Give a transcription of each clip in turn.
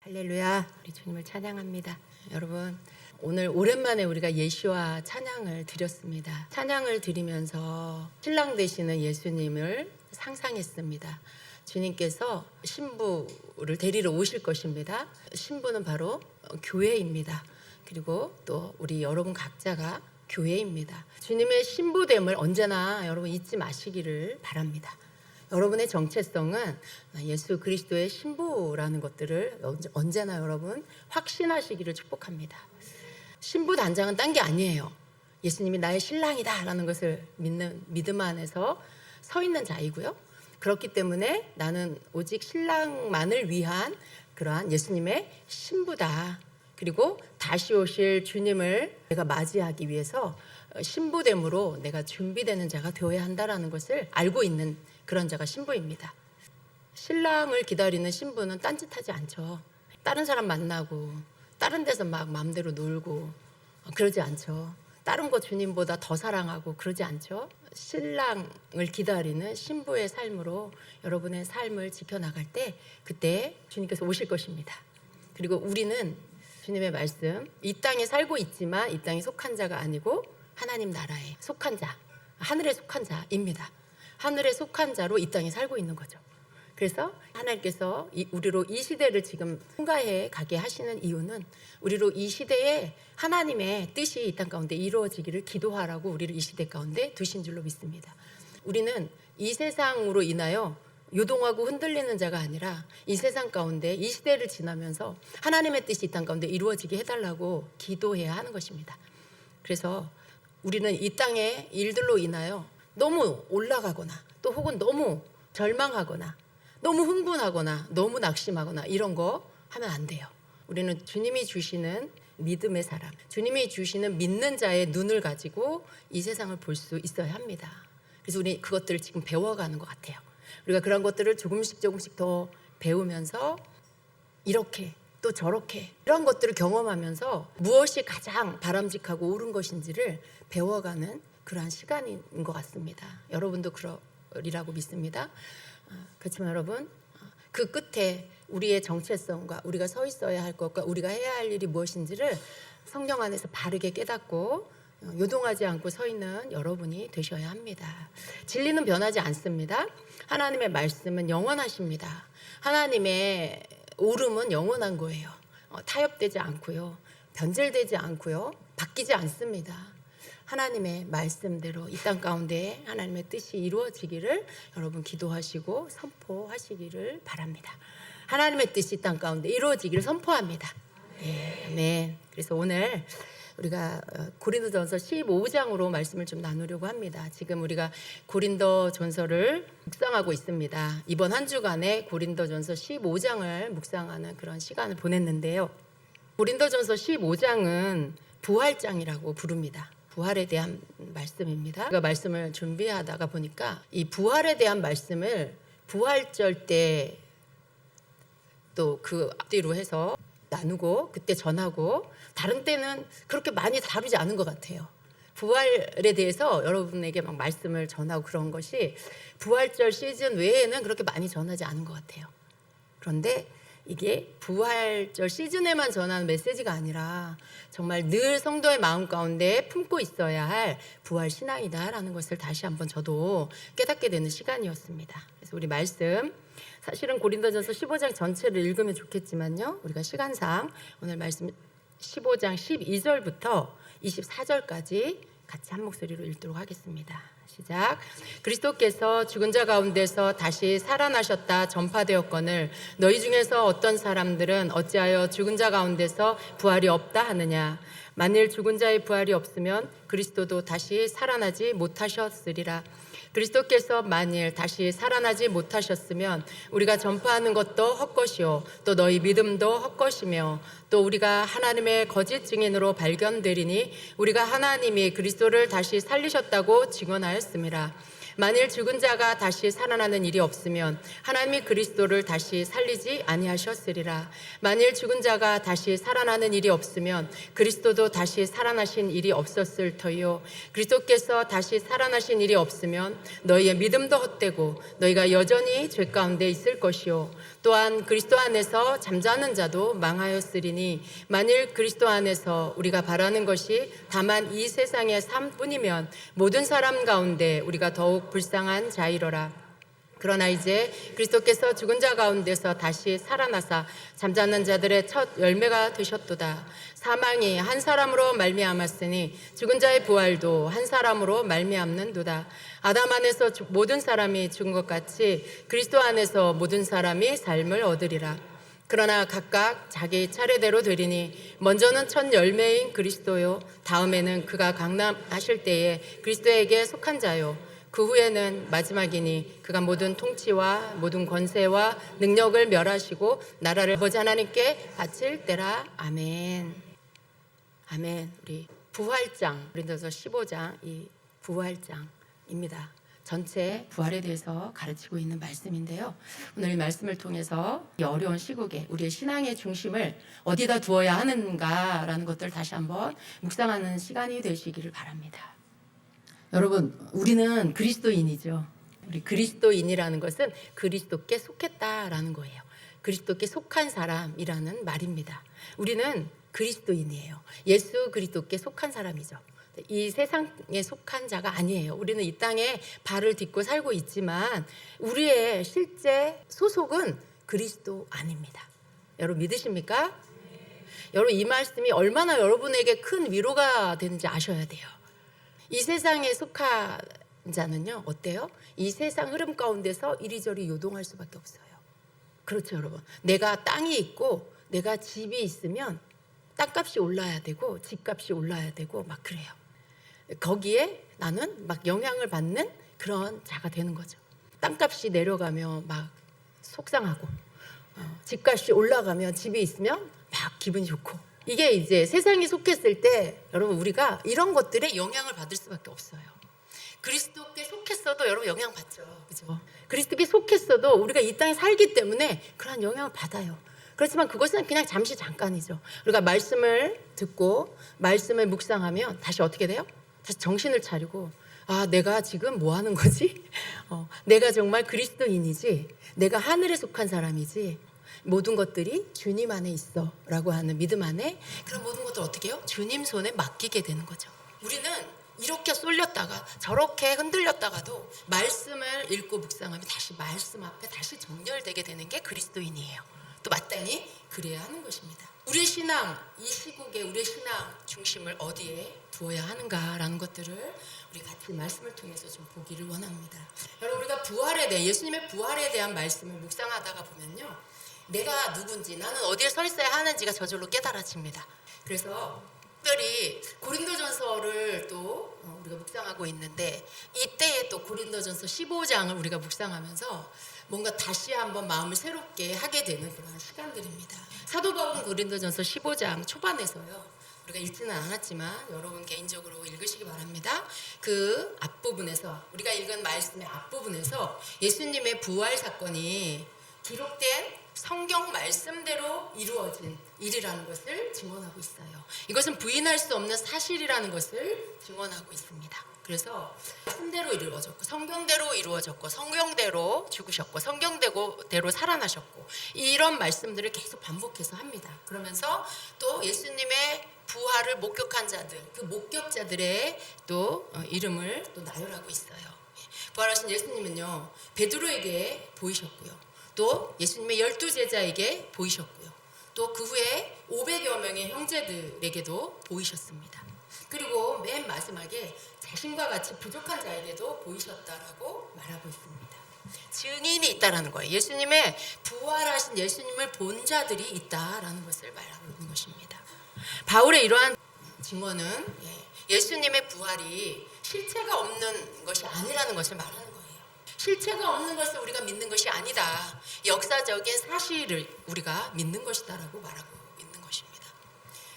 할렐루야, 우리 주님을 찬양합니다. 여러분, 오늘 오랜만에 우리가 예시와 찬양을 드렸습니다. 찬양을 드리면서 신랑 되시는 예수님을 상상했습니다. 주님께서 신부를 데리러 오실 것입니다. 신부는 바로 교회입니다. 그리고 또 우리 여러분 각자가 교회입니다. 주님의 신부됨을 언제나 여러분 잊지 마시기를 바랍니다. 여러분의 정체성은 예수 그리스도의 신부라는 것들을 언제나 여러분 확신하시기를 축복합니다. 신부 단장은 딴 게 아니에요. 예수님이 나의 신랑이다 라는 것을 믿는 믿음 안에서 서 있는 자이고요. 그렇기 때문에 나는 오직 신랑만을 위한 그러한 예수님의 신부다. 그리고 다시 오실 주님을 내가 맞이하기 위해서 신부됨으로 내가 준비되는 자가 되어야 한다라는 것을 알고 있는 그런 자가 신부입니다. 신랑을 기다리는 신부는 딴짓하지 않죠. 다른 사람 만나고 다른 데서 막 마음대로 놀고 그러지 않죠. 다른 거 주님보다 더 사랑하고 그러지 않죠. 신랑을 기다리는 신부의 삶으로 여러분의 삶을 지켜나갈 때 그때 주님께서 오실 것입니다. 그리고 우리는 주님의 말씀, 이 땅에 살고 있지만 이 땅에 속한 자가 아니고 하나님 나라에 속한 자, 하늘에 속한 자입니다. 하늘에 속한 자로 이 땅에 살고 있는 거죠. 그래서 하나님께서 우리로 이 시대를 지금 통과해 가게 하시는 이유는 우리로 이 시대에 하나님의 뜻이 이 땅 가운데 이루어지기를 기도하라고 우리를 이 시대 가운데 두신 줄로 믿습니다. 우리는 이 세상으로 인하여 요동하고 흔들리는 자가 아니라 이 세상 가운데 이 시대를 지나면서 하나님의 뜻이 이 땅 가운데 이루어지게 해달라고 기도해야 하는 것입니다. 그래서 우리는 이 땅의 일들로 인하여 너무 올라가거나 또 혹은 너무 절망하거나 너무 흥분하거나 너무 낙심하거나 이런 거 하면 안 돼요. 우리는 주님이 주시는 믿음의 사람, 주님이 주시는 믿는 자의 눈을 가지고 이 세상을 볼 수 있어야 합니다. 그래서 우리 그것들을 지금 배워가는 것 같아요. 우리가 그런 것들을 조금씩 더 배우면서 이렇게 또 저렇게 이런 것들을 경험하면서 무엇이 가장 바람직하고 옳은 것인지를 배워가는 그러한 시간인 것 같습니다. 여러분도 그러리라고 믿습니다. 그렇지만 여러분, 그 끝에 우리의 정체성과 우리가 서 있어야 할 것과 우리가 해야 할 일이 무엇인지를 성령 안에서 바르게 깨닫고 요동하지 않고 서 있는 여러분이 되셔야 합니다. 진리는 변하지 않습니다. 하나님의 말씀은 영원하십니다. 하나님의 오름은 영원한 거예요. 타협되지 않고요. 변질되지 않고요. 바뀌지 않습니다. 하나님의 말씀대로 이 땅 가운데 하나님의 뜻이 이루어지기를 여러분 기도하시고 선포하시기를 바랍니다. 하나님의 뜻이 이 땅 가운데 이루어지기를 선포합니다. 아멘. 그래서 오늘 우리가 고린도전서 15장으로 말씀을 좀 나누려고 합니다. 지금 우리가 고린도전서를 묵상하고 있습니다. 이번 한 주간에 고린도전서 15장을 묵상하는 그런 시간을 보냈는데요. 고린도전서 15장은 부활장이라고 부릅니다. 부활에 대한 말씀입니다. 제가 말씀을 준비하다가 보니까 이 부활에 대한 말씀을 부활절 때 또 그 앞뒤로 해서 나누고 그때 전하고 다른 때는 그렇게 많이 다루지 않은 것 같아요. 부활에 대해서 여러분에게 막 말씀을 전하고 그런 것이 부활절 시즌 외에는 그렇게 많이 전하지 않은 것 같아요. 그런데 이게 부활절 시즌에만 전하는 메시지가 아니라 정말 늘 성도의 마음 가운데 품고 있어야 할 부활 신앙이다라는 것을 다시 한번 저도 깨닫게 되는 시간이었습니다. 그래서 우리 말씀, 사실은 고린도전서 15장 전체를 읽으면 좋겠지만요, 우리가 시간상 오늘 말씀 15장 12절부터 24절까지 같이 한 목소리로 읽도록 하겠습니다. 시작. 그리스도께서 죽은 자 가운데서 다시 살아나셨다 전파되었거늘 너희 중에서 어떤 사람들은 어찌하여 죽은 자 가운데서 부활이 없다 하느냐. 만일 죽은 자의 부활이 없으면 그리스도도 다시 살아나지 못하셨으리라. 그리스도께서 만일 다시 살아나지 못하셨으면 우리가 전파하는 것도 헛것이요 또 너희 믿음도 헛것이며 또 우리가 하나님의 거짓 증인으로 발견되리니 우리가 하나님이 그리스도를 다시 살리셨다고 증언하였습니다. 만일 죽은 자가 다시 살아나는 일이 없으면 하나님이 그리스도를 다시 살리지 아니하셨으리라. 만일 죽은 자가 다시 살아나는 일이 없으면 그리스도도 다시 살아나신 일이 없었을 터요. 그리스도께서 다시 살아나신 일이 없으면 너희의 믿음도 헛되고 너희가 여전히 죄 가운데 있을 것이요. 또한 그리스도 안에서 잠자는 자도 망하였으리니 만일 그리스도 안에서 우리가 바라는 것이 다만 이 세상의 삶뿐이면 모든 사람 가운데 우리가 더욱 불쌍한 자이러라. 그러나 이제 그리스도께서 죽은 자 가운데서 다시 살아나사 잠자는 자들의 첫 열매가 되셨도다. 사망이 한 사람으로 말미암았으니 죽은 자의 부활도 한 사람으로 말미암는도다. 아담 안에서 모든 사람이 죽은 것 같이 그리스도 안에서 모든 사람이 삶을 얻으리라. 그러나 각각 자기 차례대로 되리니 먼저는 첫 열매인 그리스도요, 다음에는 그가 강림하실 때에 그리스도에게 속한 자요, 그 후에는 마지막이니 그가 모든 통치와 모든 권세와 능력을 멸하시고 나라를 아버지 하나님께 바칠 때라. 아멘. 아멘. 우리 부활장, 고린도서 15장 이 부활장입니다. 전체 부활에 대해서 가르치고 있는 말씀인데요. 오늘 이 말씀을 통해서 이 어려운 시국에 우리의 신앙의 중심을 어디다 두어야 하는가라는 것들을 다시 한번 묵상하는 시간이 되시기를 바랍니다. 여러분, 우리는 그리스도인이죠. 우리 그리스도인이라는 것은 그리스도께 속했다라는 거예요. 그리스도께 속한 사람이라는 말입니다. 우리는 그리스도인이에요. 예수 그리스도께 속한 사람이죠. 이 세상에 속한 자가 아니에요. 우리는 이 땅에 발을 딛고 살고 있지만 우리의 실제 소속은 그리스도 안입니다. 여러분 믿으십니까? 여러분 이 말씀이 얼마나 여러분에게 큰 위로가 되는지 아셔야 돼요. 이 세상에 속한 자는요, 어때요? 이 세상 흐름 가운데서 이리저리 요동할 수밖에 없어요. 그렇죠, 여러분. 내가 땅이 있고 내가 집이 있으면 땅값이 올라야 되고 집값이 올라야 되고 막 그래요. 거기에 나는 막 영향을 받는 그런 자가 되는 거죠. 땅값이 내려가면 막 속상하고 집값이 올라가면 집이 있으면 막 기분이 좋고, 이게 이제 세상에 속했을 때 여러분 우리가 이런 것들에 영향을 받을 수밖에 없어요. 그리스도께 속했어도 여러분 영향 받죠. 그죠? 그리스도께 속했어도 우리가 이 땅에 살기 때문에 그런 영향을 받아요. 그렇지만 그것은 그냥 잠시 잠깐이죠. 우리가 말씀을 듣고 말씀을 묵상하면 다시 어떻게 돼요? 다시 정신을 차리고, 아, 내가 지금 뭐 하는 거지? 내가 정말 그리스도인이지, 내가 하늘에 속한 사람이지, 모든 것들이 주님 안에 있어 라고 하는 믿음 안에 그런 모든 것들 어떻게 해요? 주님 손에 맡기게 되는 거죠. 우리는 이렇게 쏠렸다가 저렇게 흔들렸다가도 말씀을 읽고 묵상하면 다시 말씀 앞에 다시 정렬되게 되는 게 그리스도인이에요. 또 마땅히 그래야 하는 것입니다. 우리의 신앙, 이 시국에 우리의 신앙 중심을 어디에 두어야 하는가라는 것들을 우리 같이 말씀을 통해서 좀 보기를 원합니다. 여러분 우리가 부활에 대해, 예수님의 부활에 대한 말씀을 묵상하다가 보면요, 내가 누군지, 나는 어디에 서 있어야 하는지가 저절로 깨달아집니다. 그래서 특별히 고린도전서를 또 우리가 묵상하고 있는데, 이때에 또 고린도전서 15장을 우리가 묵상하면서 뭔가 다시 한번 마음을 새롭게 하게 되는 그런 시간들입니다. 사도 바울은 고린도전서 15장 초반에서요, 우리가 읽지는 않았지만 여러분 개인적으로 읽으시기 바랍니다. 그 앞부분에서, 우리가 읽은 말씀의 앞부분에서 예수님의 부활 사건이 기록된 성경 말씀대로 이루어진 일이라는 것을 증언하고 있어요. 이것은 부인할 수 없는 사실이라는 것을 증언하고 있습니다. 그래서 말씀대로 이루어졌고, 성경대로 이루어졌고, 성경대로 죽으셨고, 성경대로 살아나셨고, 이런 말씀들을 계속 반복해서 합니다. 그러면서 또 예수님의 부활을 목격한 자들, 그 목격자들의 또 이름을 또 나열하고 있어요. 부활하신 예수님은요, 베드로에게 보이셨고요, 또 예수님의 12제자에게 보이셨고요, 또 그 후에 500여 명의 형제들에게도 보이셨습니다. 그리고 맨 마지막에 자신과 같이 부족한 자에게도 보이셨다라고 말하고 있습니다. 증인이 있다라는 거예요. 예수님의 부활하신 예수님을 본 자들이 있다라는 것을 말하고 있는 것입니다. 바울의 이러한 증언은 예수님의 부활이 실체가 없는 것이 아니라는 것을 말하는 거예요. 실체가 없는 것을 우리가 믿는 것이 아니다, 역사적인 사실을 우리가 믿는 것이다라고 말하고 있는 것입니다.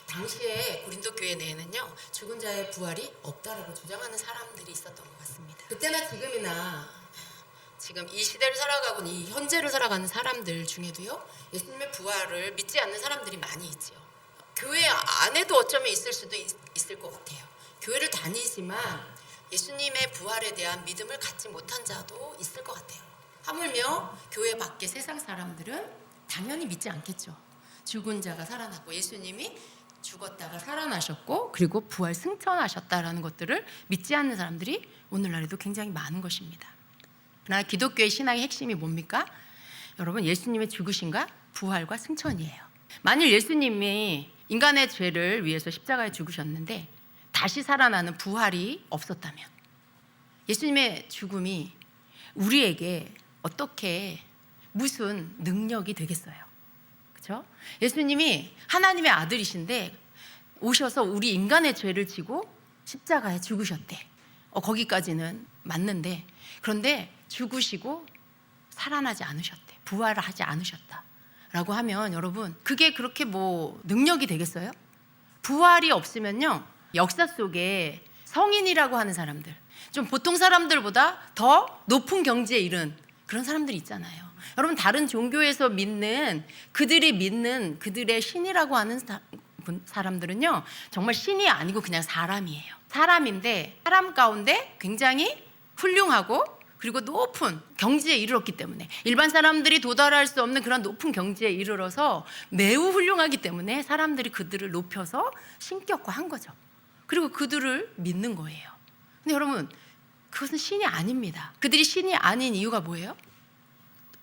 당시에 고린도 교회 내에는요, 죽은 자의 부활이 없다라고 주장하는 사람들이 있었던 것 같습니다. 그때나 지금이나 지금 이 시대를 살아가고 이 현재를 살아가는 사람들 중에도요, 예수님의 부활을 믿지 않는 사람들이 많이 있지요. 교회 안에도 어쩌면 있을 수도 있을 것 같아요. 교회를 다니지만 예수님의 부활에 대한 믿음을 갖지 못한 자도 있을 것 같아요. 하물며 교회 밖의 세상 사람들은 당연히 믿지 않겠죠. 죽은 자가 살아났고 예수님이 죽었다가 살아나셨고 그리고 부활 승천하셨다라는 것들을 믿지 않는 사람들이 오늘날에도 굉장히 많은 것입니다. 그러나 기독교의 신앙의 핵심이 뭡니까? 여러분, 예수님의 죽으심과 부활과 승천이에요. 만일 예수님이 인간의 죄를 위해서 십자가에 죽으셨는데 다시 살아나는 부활이 없었다면 예수님의 죽음이 우리에게 어떻게 무슨 능력이 되겠어요? 그렇죠? 예수님이 하나님의 아들이신데 오셔서 우리 인간의 죄를 지고 십자가에 죽으셨대. 거기까지는 맞는데, 그런데 죽으시고 살아나지 않으셨대. 부활을 하지 않으셨다라고 하면 여러분, 그게 그렇게 뭐 능력이 되겠어요? 부활이 없으면요, 역사 속에 성인이라고 하는 사람들, 좀 보통 사람들보다 더 높은 경지에 이른 그런 사람들이 있잖아요. 여러분, 다른 종교에서 믿는 그들의 신이라고 하는 사람들은요, 정말 신이 아니고 그냥 사람이에요. 사람인데 사람 가운데 굉장히 훌륭하고 그리고 높은 경지에 이르렀기 때문에, 일반 사람들이 도달할 수 없는 그런 높은 경지에 이르러서 매우 훌륭하기 때문에 사람들이 그들을 높여서 신격화한 거죠. 그리고 그들을 믿는 거예요. 근데 여러분, 그것은 신이 아닙니다. 그들이 신이 아닌 이유가 뭐예요?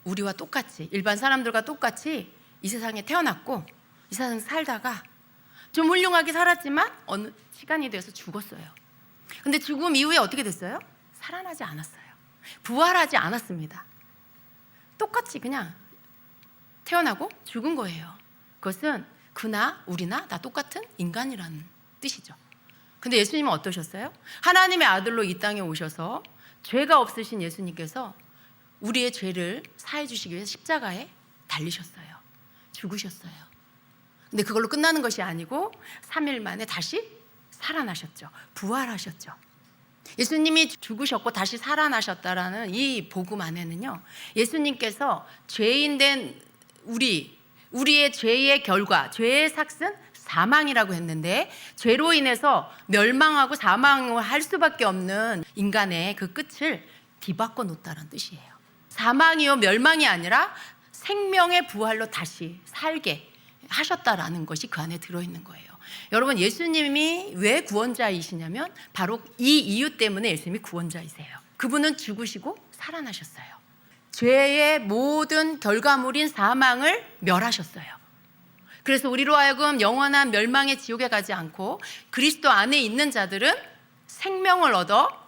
우리와 똑같이, 일반 사람들과 똑같이 이 세상에 태어났고 이 세상에 살다가 좀 훌륭하게 살았지만 어느 시간이 돼서 죽었어요. 근데 죽음 이후에 어떻게 됐어요? 살아나지 않았어요. 부활하지 않았습니다. 똑같이 그냥 태어나고 죽은 거예요. 그것은 그나 우리나 다 똑같은 인간이라는 뜻이죠. 근데 예수님은 어떠셨어요? 하나님의 아들로 이 땅에 오셔서 죄가 없으신 예수님께서 우리의 죄를 사해 주시기 위해서 십자가에 달리셨어요. 죽으셨어요. 근데 그걸로 끝나는 것이 아니고 3일 만에 다시 살아나셨죠. 부활하셨죠. 예수님이 죽으셨고 다시 살아나셨다라는 이 복음 안에는요, 예수님께서 죄인된 우리의 죄의 결과, 죄의 삭은 사망이라고 했는데, 죄로 인해서 멸망하고 사망을 할 수밖에 없는 인간의 그 끝을 뒤바꿔 놓았다는 뜻이에요. 사망이요 멸망이 아니라 생명의 부활로 다시 살게 하셨다라는 것이 그 안에 들어있는 거예요. 여러분, 예수님이 왜 구원자이시냐면 바로 이 이유 때문에 예수님이 구원자이세요. 그분은 죽으시고 살아나셨어요. 죄의 모든 결과물인 사망을 멸하셨어요. 그래서 우리로 하여금 영원한 멸망의 지옥에 가지 않고 그리스도 안에 있는 자들은 생명을 얻어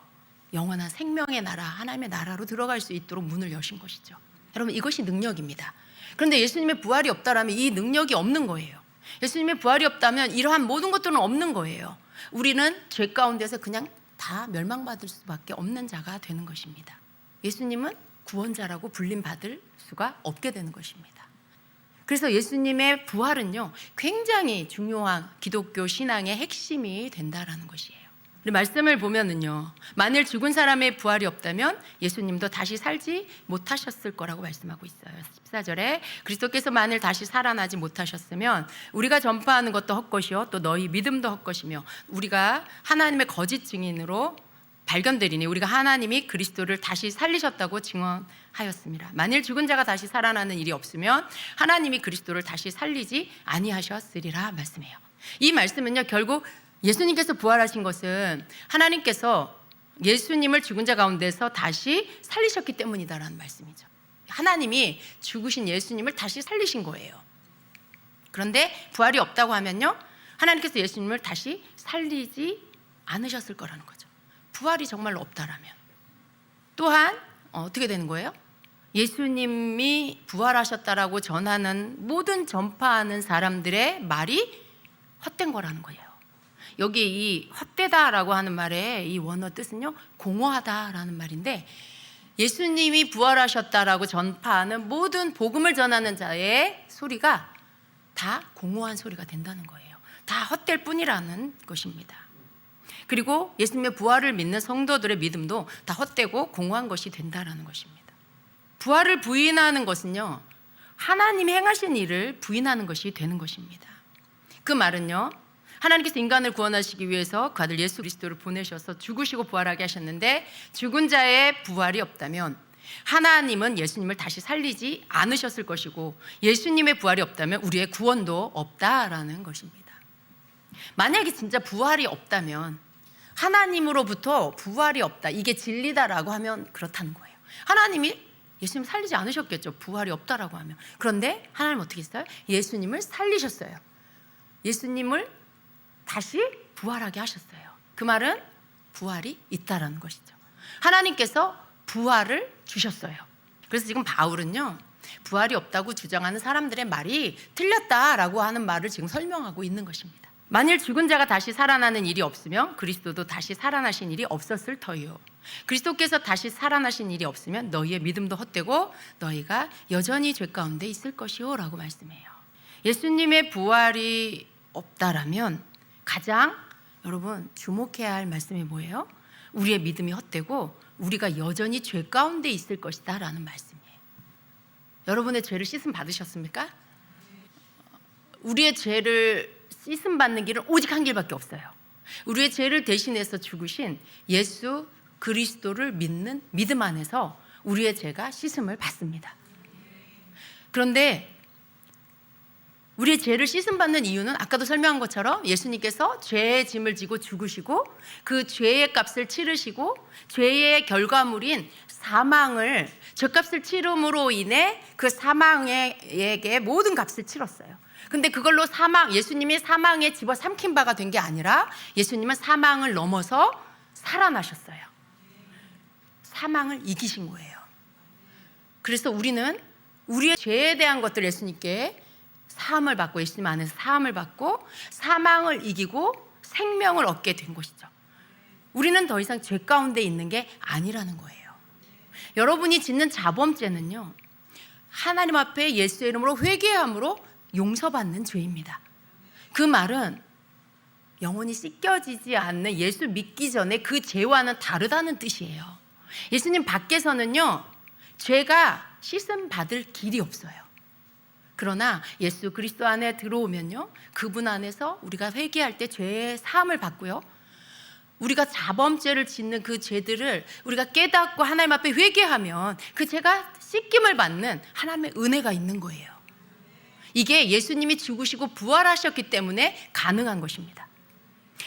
영원한 생명의 나라, 하나님의 나라로 들어갈 수 있도록 문을 여신 것이죠. 여러분, 이것이 능력입니다. 그런데 예수님의 부활이 없다라면 이 능력이 없는 거예요. 예수님의 부활이 없다면 이러한 모든 것들은 없는 거예요. 우리는 죄 가운데서 그냥 다 멸망받을 수밖에 없는 자가 되는 것입니다. 예수님은 구원자라고 불림받을 수가 없게 되는 것입니다. 그래서 예수님의 부활은요, 굉장히 중요한 기독교 신앙의 핵심이 된다라는 것이에요. 우리 말씀을 보면은요, 만일 죽은 사람의 부활이 없다면 예수님도 다시 살지 못하셨을 거라고 말씀하고 있어요. 14절에 그리스도께서 만일 다시 살아나지 못하셨으면 우리가 전파하는 것도 헛것이요 또 너희 믿음도 헛것이며 우리가 하나님의 거짓 증인으로 발견되리니 우리가 하나님이 그리스도를 다시 살리셨다고 증언하였습니다. 만일 죽은 자가 다시 살아나는 일이 없으면 하나님이 그리스도를 다시 살리지 아니하셨으리라 말씀해요. 이 말씀은요, 결국 예수님께서 부활하신 것은 하나님께서 예수님을 죽은 자 가운데서 다시 살리셨기 때문이다라는 말씀이죠. 하나님이 죽으신 예수님을 다시 살리신 거예요. 그런데 부활이 없다고 하면요, 하나님께서 예수님을 다시 살리지 않으셨을 거라는 거죠. 부활이 정말로 없다라면. 또한 어떻게 되는 거예요? 예수님이 부활하셨다라고 전하는 모든 전파하는 사람들의 말이 헛된 거라는 거예요. 여기 이 헛되다라고 하는 말의 이 원어 뜻은요, 공허하다라는 말인데, 예수님이 부활하셨다라고 전파하는 모든 복음을 전하는 자의 소리가 다 공허한 소리가 된다는 거예요. 다 헛될 뿐이라는 것입니다. 그리고 예수님의 부활을 믿는 성도들의 믿음도 다 헛되고 공허한 것이 된다라는 것입니다. 부활을 부인하는 것은요, 하나님이 행하신 일을 부인하는 것이 되는 것입니다. 그 말은요, 하나님께서 인간을 구원하시기 위해서 그 아들 예수 그리스도를 보내셔서 죽으시고 부활하게 하셨는데, 죽은 자의 부활이 없다면 하나님은 예수님을 다시 살리지 않으셨을 것이고, 예수님의 부활이 없다면 우리의 구원도 없다라는 것입니다. 만약에 진짜 부활이 없다면, 하나님으로부터 부활이 없다, 이게 진리다라고 하면 그렇다는 거예요. 하나님이 예수님 살리지 않으셨겠죠, 부활이 없다라고 하면. 그런데 하나님 어떻게 했어요? 예수님을 살리셨어요. 예수님을 다시 부활하게 하셨어요. 그 말은 부활이 있다라는 것이죠. 하나님께서 부활을 주셨어요. 그래서 지금 바울은요, 부활이 없다고 주장하는 사람들의 말이 틀렸다라고 하는 말을 지금 설명하고 있는 것입니다. 만일 죽은 자가 다시 살아나는 일이 없으면 그리스도도 다시 살아나신 일이 없었을 터이요. 그리스도께서 다시 살아나신 일이 없으면 너희의 믿음도 헛되고 너희가 여전히 죄 가운데 있을 것이요 라고 말씀해요. 예수님의 부활이 없다라면 가장 여러분 주목해야 할 말씀이 뭐예요? 우리의 믿음이 헛되고 우리가 여전히 죄 가운데 있을 것이다 라는 말씀이에요. 여러분의 죄를 씻음 받으셨습니까? 우리의 죄를 씻음 받는 길은 오직 한 길밖에 없어요. 우리의 죄를 대신해서 죽으신 예수 그리스도를 믿는 믿음 안에서 우리의 죄가 씻음을 받습니다. 그런데 우리의 죄를 씻음 받는 이유는 아까도 설명한 것처럼 예수님께서 죄의 짐을 지고 죽으시고 그 죄의 값을 치르시고 죄의 결과물인 사망을, 죄값을 치름으로 인해 그 사망에게 모든 값을 치렀어요. 근데 그걸로 예수님이 사망에 집어삼킨 바가 된 게 아니라 예수님은 사망을 넘어서 살아나셨어요. 사망을 이기신 거예요. 그래서 우리는 우리의 죄에 대한 것들 예수님께 사함을 받고, 예수님 안에서 사함을 받고 사망을 이기고 생명을 얻게 된 것이죠. 우리는 더 이상 죄 가운데 있는 게 아니라는 거예요. 여러분이 짓는 자범죄는요, 하나님 앞에 예수의 이름으로 회개함으로 용서받는 죄입니다. 그 말은 영혼이 씻겨지지 않는 예수 믿기 전에 그 죄와는 다르다는 뜻이에요. 예수님 밖에서는요, 죄가 씻음 받을 길이 없어요. 그러나 예수 그리스도 안에 들어오면요, 그분 안에서 우리가 회개할 때 죄의 사함을 받고요, 우리가 자범죄를 짓는 그 죄들을 우리가 깨닫고 하나님 앞에 회개하면 그 죄가 씻김을 받는 하나님의 은혜가 있는 거예요. 이게 예수님이 죽으시고 부활하셨기 때문에 가능한 것입니다.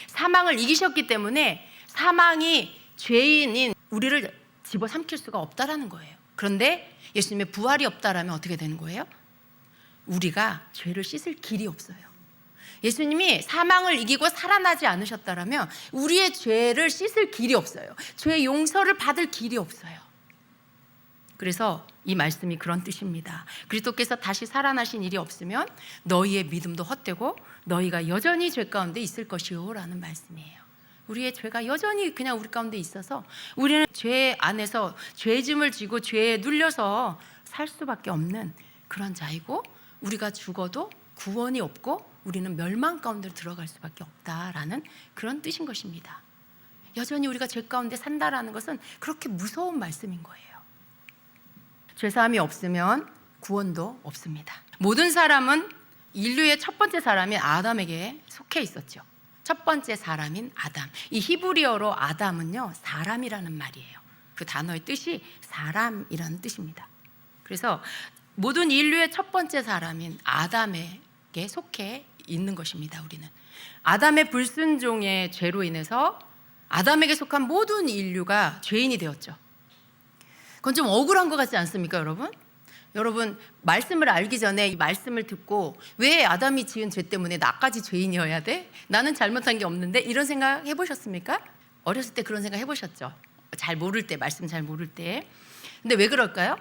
사망을 이기셨기 때문에 사망이 죄인인 우리를 집어삼킬 수가 없다라는 거예요. 그런데 예수님의 부활이 없다라면 어떻게 되는 거예요? 우리가 죄를 씻을 길이 없어요. 예수님이 사망을 이기고 살아나지 않으셨다라면 우리의 죄를 씻을 길이 없어요. 죄의 용서를 받을 길이 없어요. 그래서 이 말씀이 그런 뜻입니다. 그리스도께서 다시 살아나신 일이 없으면 너희의 믿음도 헛되고 너희가 여전히 죄 가운데 있을 것이요 라는 말씀이에요. 우리의 죄가 여전히 그냥 우리 가운데 있어서 우리는 죄 안에서 죄짐을 지고 죄에 눌려서 살 수밖에 없는 그런 자이고, 우리가 죽어도 구원이 없고 우리는 멸망 가운데 들어갈 수밖에 없다라는 그런 뜻인 것입니다. 여전히 우리가 죄 가운데 산다라는 것은 그렇게 무서운 말씀인 거예요. 죄사함이 없으면 구원도 없습니다. 모든 사람은 인류의 첫 번째 사람인 아담에게 속해 있었죠. 첫 번째 사람인 아담. 이 히브리어로 아담은요, 사람이라는 말이에요. 그 단어의 뜻이 사람이라는 뜻입니다. 그래서 모든 인류의 첫 번째 사람인 아담에게 속해 있는 것입니다. 우리는 아담의 불순종의 죄로 인해서 아담에게 속한 모든 인류가 죄인이 되었죠. 그건 좀 억울한 것 같지 않습니까, 여러분? 여러분, 말씀을 알기 전에 이 말씀을 듣고 왜 아담이 지은 죄 때문에 나까지 죄인이어야 돼? 나는 잘못한 게 없는데? 이런 생각 해보셨습니까? 어렸을 때 그런 생각 해보셨죠? 잘 모를 때, 말씀 잘 모를 때. 근데 왜 그럴까요?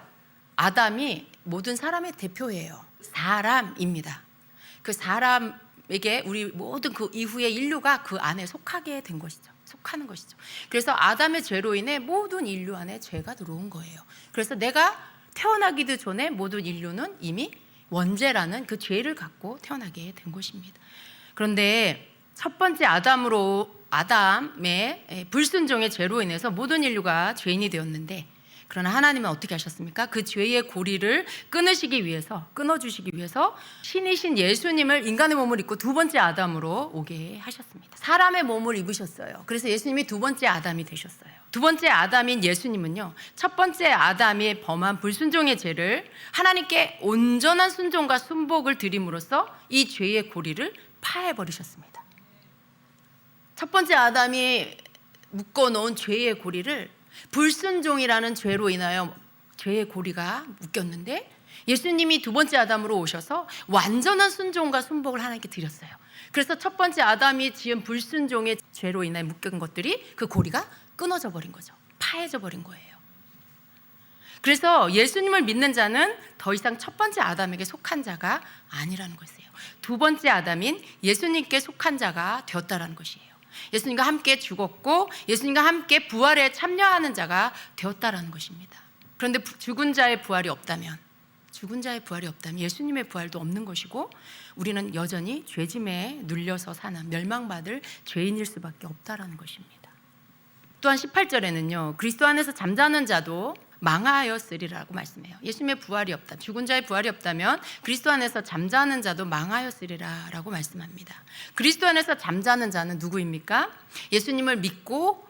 아담이 모든 사람의 대표예요. 사람입니다. 그 사람에게 우리 모든 그 이후의 인류가 그 안에 속하게 된 것이죠. 속하는 것이죠. 그래서 아담의 죄로 인해 모든 인류 안에 죄가 들어온 거예요. 그래서 내가 태어나기도 전에 모든 인류는 이미 원죄라는 그 죄를 갖고 태어나게 된 것입니다. 그런데 첫 번째 아담의 불순종의 죄로 인해서 모든 인류가 죄인이 되었는데, 그러나 하나님은 어떻게 하셨습니까? 그 죄의 고리를 끊어주시기 위해서 신이신 예수님을 인간의 몸을 입고 두 번째 아담으로 오게 하셨습니다. 사람의 몸을 입으셨어요. 그래서 예수님이 두 번째 아담이 되셨어요. 두 번째 아담인 예수님은요, 첫 번째 아담이 범한 불순종의 죄를 하나님께 온전한 순종과 순복을 드림으로써 이 죄의 고리를 파해버리셨습니다. 첫 번째 아담이 묶어놓은 죄의 고리를, 불순종이라는 죄로 인하여 죄의 고리가 묶였는데, 예수님이 두 번째 아담으로 오셔서 완전한 순종과 순복을 하나님께 드렸어요. 그래서 첫 번째 아담이 지은 불순종의 죄로 인하여 묶인 것들이, 그 고리가 끊어져 버린 거죠. 파해져 버린 거예요. 그래서 예수님을 믿는 자는 더 이상 첫 번째 아담에게 속한 자가 아니라는 것이에요. 두 번째 아담인 예수님께 속한 자가 되었다라는 것이에요. 예수님과 함께 죽었고 예수님과 함께 부활에 참여하는 자가 되었다라는 것입니다. 그런데 죽은 자의 부활이 없다면 예수님의 부활도 없는 것이고, 우리는 여전히 죄짐에 눌려서 사는 멸망받을 죄인일 수밖에 없다라는 것입니다. 또한 18절에는요, 그리스도 안에서 잠자는 자도 망하였으리라고 말씀해요. 예수님의 부활이 없다, 죽은 자의 부활이 없다면 그리스도 안에서 잠자는 자도 망하였으리라고 말씀합니다. 그리스도 안에서 잠자는 자는 누구입니까? 예수님을 믿고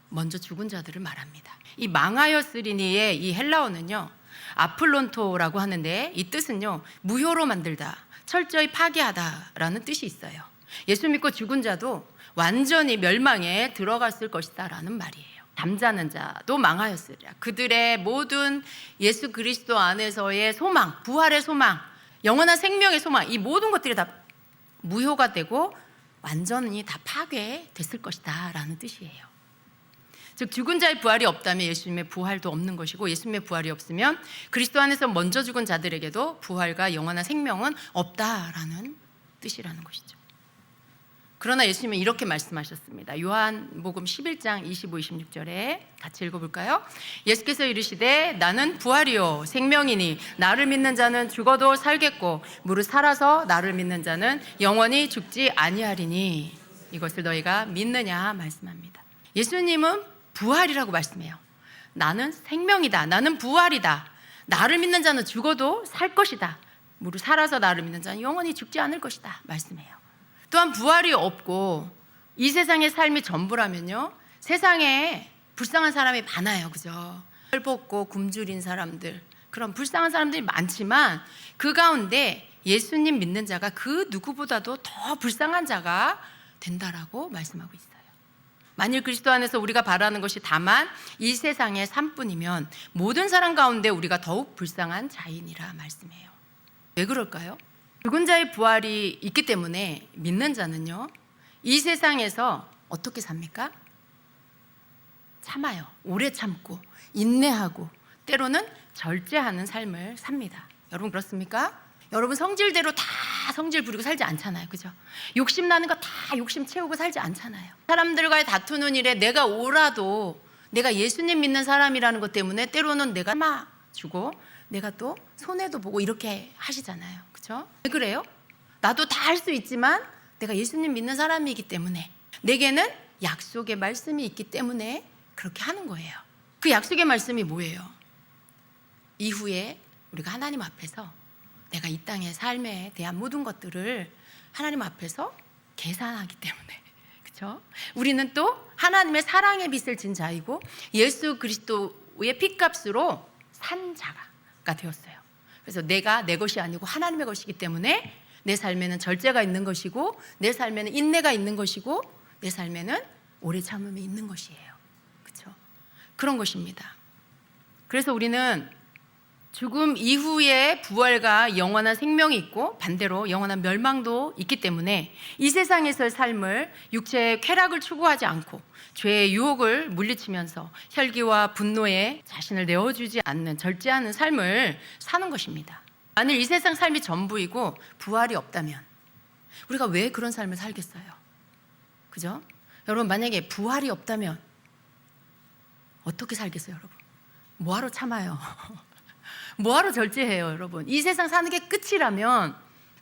먼저 죽은 자들을 말합니다. 이 망하였으리니의 이 헬라어는요, 아플론토라고 하는데, 이 뜻은요, 무효로 만들다, 철저히 파괴하다라는 뜻이 있어요. 예수 믿고 죽은 자도 완전히 멸망에 들어갔을 것이다 라는 말이에요. 잠자는 자도 망하였으리라. 그들의 모든 예수 그리스도 안에서의 소망, 부활의 소망, 영원한 생명의 소망, 이 모든 것들이 다 무효가 되고 완전히 다 파괴됐을 것이다 라는 뜻이에요. 즉, 죽은 자의 부활이 없다면 예수님의 부활도 없는 것이고, 예수님의 부활이 없으면 그리스도 안에서 먼저 죽은 자들에게도 부활과 영원한 생명은 없다라는 뜻이라는 것이죠. 그러나 예수님은 이렇게 말씀하셨습니다. 요한복음 11장 25, 26절에 같이 읽어볼까요? 예수께서 이르시되 나는 부활이요 생명이니 나를 믿는 자는 죽어도 살겠고 무릇 살아서 나를 믿는 자는 영원히 죽지 아니하리니 이것을 너희가 믿느냐 말씀합니다. 예수님은 부활이라고 말씀해요. 나는 생명이다, 나는 부활이다, 나를 믿는 자는 죽어도 살 것이다, 무릇 살아서 나를 믿는 자는 영원히 죽지 않을 것이다 말씀해요. 또한 부활이 없고 이 세상의 삶이 전부라면요, 세상에 불쌍한 사람이 많아요. 그죠? 헐벗고 굶주린 사람들, 그런 불쌍한 사람들이 많지만 그 가운데 예수님 믿는 자가 그 누구보다도 더 불쌍한 자가 된다라고 말씀하고 있어요. 만일 그리스도 안에서 우리가 바라는 것이 다만 이 세상의 삶뿐이면 모든 사람 가운데 우리가 더욱 불쌍한 자인이라 말씀해요. 왜 그럴까요? 죽은 자의 부활이 있기 때문에 믿는 자는요, 이 세상에서 어떻게 삽니까? 참아요. 오래 참고 인내하고 때로는 절제하는 삶을 삽니다. 여러분 그렇습니까? 여러분 성질대로 다 성질 부리고 살지 않잖아요. 그죠? 욕심 나는 거 다 욕심 채우고 살지 않잖아요. 사람들과의 다투는 일에 내가 옳아도 내가 예수님 믿는 사람이라는 것 때문에 때로는 내가 참아주고 내가 또 손해도 보고 이렇게 하시잖아요. 그렇죠? 왜 그래요? 나도 다 할 수 있지만 내가 예수님 믿는 사람이기 때문에, 내게는 약속의 말씀이 있기 때문에 그렇게 하는 거예요. 그 약속의 말씀이 뭐예요? 이후에 우리가 하나님 앞에서 내가 이 땅의 삶에 대한 모든 것들을 하나님 앞에서 계산하기 때문에, 그렇죠? 우리는 또 하나님의 사랑의 빚을 진 자이고 예수 그리스도의 핏값으로 산 자가 되었어요. 그래서 내가 내 것이 아니고 하나님의 것이기 때문에 내 삶에는 절제가 있는 것이고, 내 삶에는 인내가 있는 것이고, 내 삶에는 오래 참음이 있는 것이에요. 그렇죠? 그런 것입니다. 그래서 우리는 죽음 이후에 부활과 영원한 생명이 있고 반대로 영원한 멸망도 있기 때문에 이 세상에서의 삶을 육체의 쾌락을 추구하지 않고 죄의 유혹을 물리치면서 혈기와 분노에 자신을 내어주지 않는 절제하는 삶을 사는 것입니다. 만일 이 세상 삶이 전부이고 부활이 없다면 우리가 왜 그런 삶을 살겠어요? 그죠? 여러분, 만약에 부활이 없다면 어떻게 살겠어요, 여러분? 뭐하러 참아요? 뭐하러 절제해요, 여러분? 이 세상 사는 게 끝이라면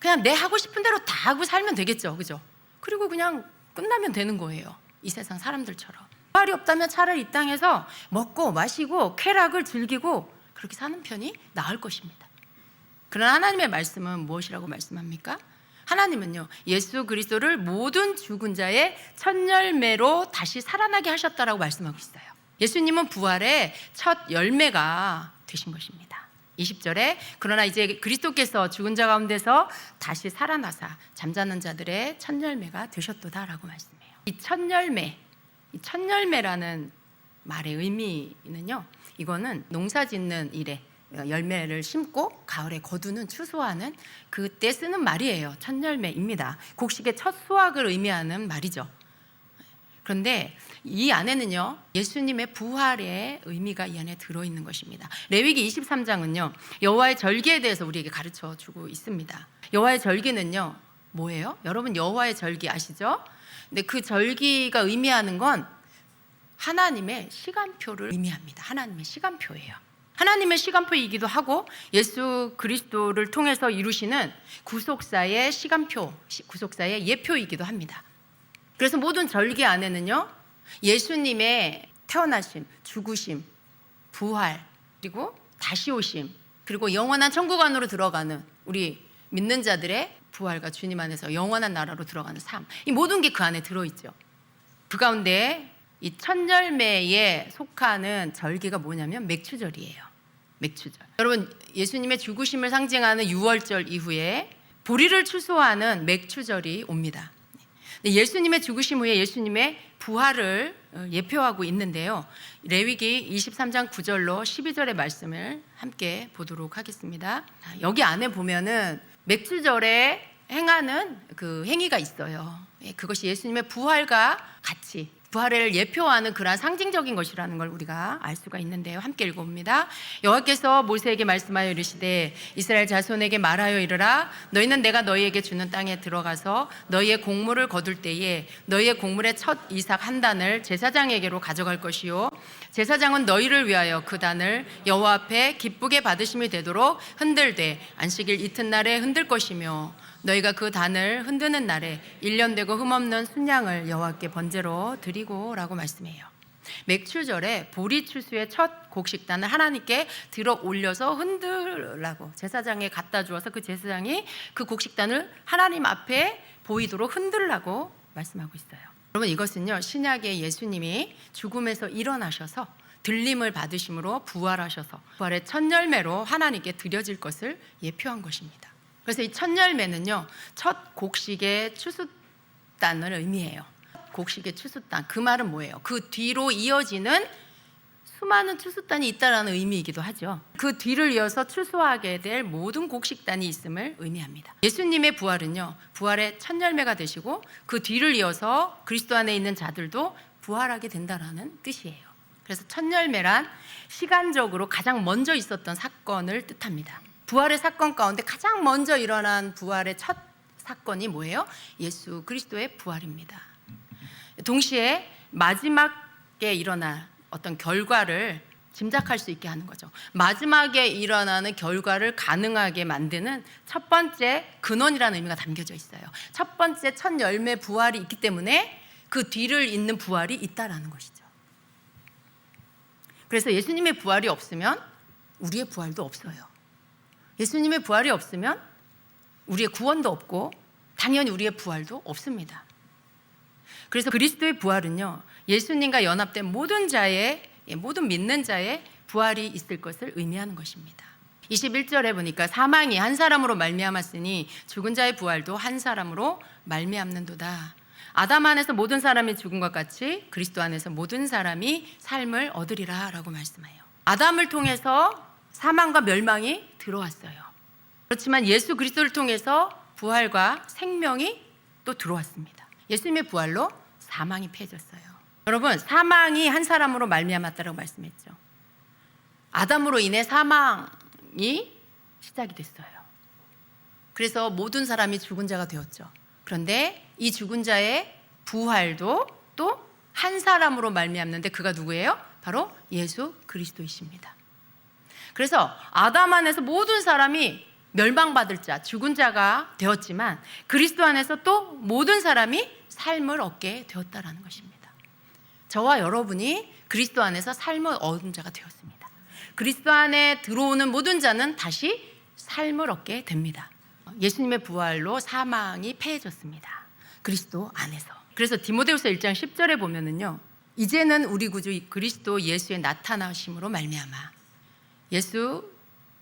그냥 내 하고 싶은 대로 다 하고 살면 되겠죠, 그죠? 그리고 그냥 끝나면 되는 거예요. 이 세상 사람들처럼. 부활이 없다면 차라리 이 땅에서 먹고 마시고 쾌락을 즐기고 그렇게 사는 편이 나을 것입니다. 그러나 하나님의 말씀은 무엇이라고 말씀합니까? 하나님은요, 예수 그리스도를 모든 죽은 자의 첫 열매로 다시 살아나게 하셨다라고 말씀하고 있어요. 예수님은 부활의 첫 열매가 되신 것입니다. 20절에 그러나 이제 그리스도께서 죽은 자 가운데서 다시 살아나사 잠자는 자들의 첫 열매가 되셨도다라고 말씀해요. 이 첫 열매, 이 첫 열매라는 말의 의미는요, 이거는 농사 짓는 일에 열매를 심고 가을에 거두는 추수하는 그때 쓰는 말이에요. 첫 열매입니다. 곡식의 첫 수확을 의미하는 말이죠. 그런데 이 안에는요, 예수님의 부활의 의미가 이 안에 들어있는 것입니다. 레위기 23장은요 여호와의 절기에 대해서 우리에게 가르쳐 주고 있습니다. 여호와의 절기는요 뭐예요? 여러분 여호와의 절기 아시죠? 근데 그 절기가 의미하는 건 하나님의 시간표를 의미합니다. 하나님의 시간표예요. 하나님의 시간표이기도 하고 예수 그리스도를 통해서 이루시는 구속사의 시간표, 구속사의 예표이기도 합니다. 그래서 모든 절기 안에는요 예수님의 태어나심, 죽으심, 부활, 그리고 다시 오심, 그리고 영원한 천국 안으로 들어가는 우리 믿는 자들의 부활과 주님 안에서 영원한 나라로 들어가는 삶, 이 모든 게 그 안에 들어있죠. 그 가운데 이 첫 열매에 속하는 절기가 뭐냐면 맥추절이에요. 맥추절. 여러분 예수님의 죽으심을 상징하는 유월절 이후에 보리를 추수하는 맥추절이 옵니다. 예수님의 죽으심 후에 예수님의 부활을 예표하고 있는데요. 레위기 23장 9절로 12절의 말씀을 함께 보도록 하겠습니다. 여기 안에 보면은 맥주절에 행하는 그 행위가 있어요. 그것이 예수님의 부활과 같이 부활을 예표하는 그러한 상징적인 것이라는 걸 우리가 알 수가 있는데요. 함께 읽어봅니다. 여호와께서 모세에게 말씀하여 이르시되 이스라엘 자손에게 말하여 이르라 너희는 내가 너희에게 주는 땅에 들어가서 너희의 곡물을 거둘 때에 너희의 곡물의 첫 이삭 한 단을 제사장에게로 가져갈 것이요 제사장은 너희를 위하여 그 단을 여호와 앞에 기쁘게 받으심이 되도록 흔들되 안식일 이튿날에 흔들 것이며 너희가 그 단을 흔드는 날에 1년 되고 흠없는 순양을 여호와께 번제로 드리고 라고 말씀해요. 맥추절에 보리 추수의 첫 곡식단을 하나님께 들어 올려서 흔들라고 제사장에 갖다 주어서 그 제사장이 그 곡식단을 하나님 앞에 보이도록 흔들라고 말씀하고 있어요. 여러분 이것은요 신약의 예수님이 죽음에서 일어나셔서 들림을 받으심으로 부활하셔서 부활의 첫 열매로 하나님께 드려질 것을 예표한 것입니다. 그래서 이 첫 열매는요 첫 곡식의 추수단을 의미해요. 곡식의 추수단, 그 말은 뭐예요? 그 뒤로 이어지는 수많은 추수단이 있다라는 의미이기도 하죠. 그 뒤를 이어서 추수하게 될 모든 곡식단이 있음을 의미합니다. 예수님의 부활은요 부활의 첫 열매가 되시고 그 뒤를 이어서 그리스도 안에 있는 자들도 부활하게 된다라는 뜻이에요. 그래서 첫 열매란 시간적으로 가장 먼저 있었던 사건을 뜻합니다. 부활의 사건 가운데 가장 먼저 일어난 부활의 첫 사건이 뭐예요? 예수 그리스도의 부활입니다. 동시에 마지막에 일어날 어떤 결과를 짐작할 수 있게 하는 거죠. 마지막에 일어나는 결과를 가능하게 만드는 첫 번째 근원이라는 의미가 담겨져 있어요. 첫 번째 첫 열매 부활이 있기 때문에 그 뒤를 잇는 부활이 있다라는 것이죠. 그래서 예수님의 부활이 없으면 우리의 부활도 없어요. 예수님의 부활이 없으면 우리의 구원도 없고 당연히 우리의 부활도 없습니다. 그래서 그리스도의 부활은요 예수님과 연합된 모든 믿는 자의 부활이 있을 것을 의미하는 것입니다. 21절에 보니까 사망이 한 사람으로 말미암았으니 죽은 자의 부활도 한 사람으로 말미암는도다. 아담 안에서 모든 사람이 죽은 것 같이 그리스도 안에서 모든 사람이 삶을 얻으리라 라고 말씀해요. 아담을 통해서 사망과 멸망이 들어왔어요. 그렇지만 예수 그리스도를 통해서 부활과 생명이 또 들어왔습니다. 예수님의 부활로 사망이 패해졌어요. 여러분 사망이 한 사람으로 말미암았다고 말씀했죠. 아담으로 인해 사망이 시작이 됐어요. 그래서 모든 사람이 죽은 자가 되었죠. 그런데 이 죽은 자의 부활도 또 한 사람으로 말미암는데 그가 누구예요? 바로 예수 그리스도이십니다. 그래서 아담 안에서 모든 사람이 멸망받을 자, 죽은 자가 되었지만 그리스도 안에서 또 모든 사람이 삶을 얻게 되었다라는 것입니다. 저와 여러분이 그리스도 안에서 삶을 얻은 자가 되었습니다. 그리스도 안에 들어오는 모든 자는 다시 삶을 얻게 됩니다. 예수님의 부활로 사망이 패해졌습니다. 그리스도 안에서. 그래서 디모데후서 1장 10절에 보면은요, 이제는 우리 구주 그리스도 예수의 나타나심으로 말미암아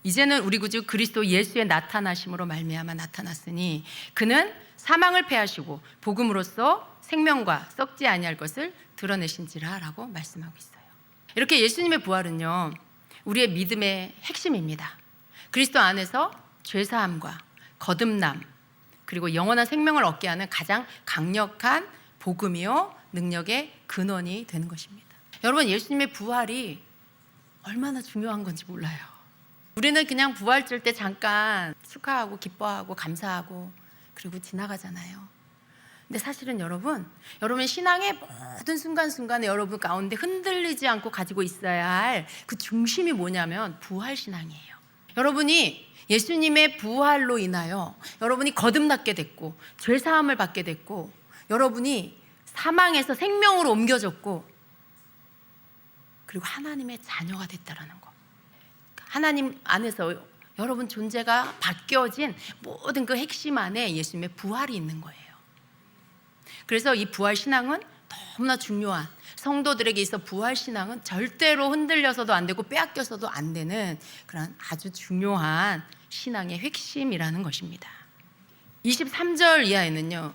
이제는 우리 구주 그리스도 예수의 나타나심으로 말미암아 나타났으니 그는 사망을 패하시고 복음으로써 생명과 썩지 아니할 것을 드러내신지라 라고 말씀하고 있어요. 이렇게 예수님의 부활은요, 우리의 믿음의 핵심입니다. 그리스도 안에서 죄사함과 거듭남 그리고 영원한 생명을 얻게 하는 가장 강력한 복음이요 능력의 근원이 되는 것입니다. 여러분, 예수님의 부활이 얼마나 중요한 건지 몰라요. 우리는 그냥 부활절 때 잠깐 축하하고 기뻐하고 감사하고 그리고 지나가잖아요. 근데 사실은 여러분 신앙의 모든 순간순간에 여러분 가운데 흔들리지 않고 가지고 있어야 할 그 중심이 뭐냐면 부활신앙이에요. 여러분이 예수님의 부활로 인하여 여러분이 거듭났게 됐고 죄사함을 받게 됐고 여러분이 사망에서 생명으로 옮겨졌고 그리고 하나님의 자녀가 됐다라는 거. 하나님 안에서 여러분 존재가 바뀌어진 모든 그 핵심 안에 예수님의 부활이 있는 거예요. 그래서 이 부활 신앙은 너무나 중요한, 성도들에게 있어 부활 신앙은 절대로 흔들려서도 안 되고 빼앗겨서도 안 되는 그런 아주 중요한 신앙의 핵심이라는 것입니다. 23절 이하에는요,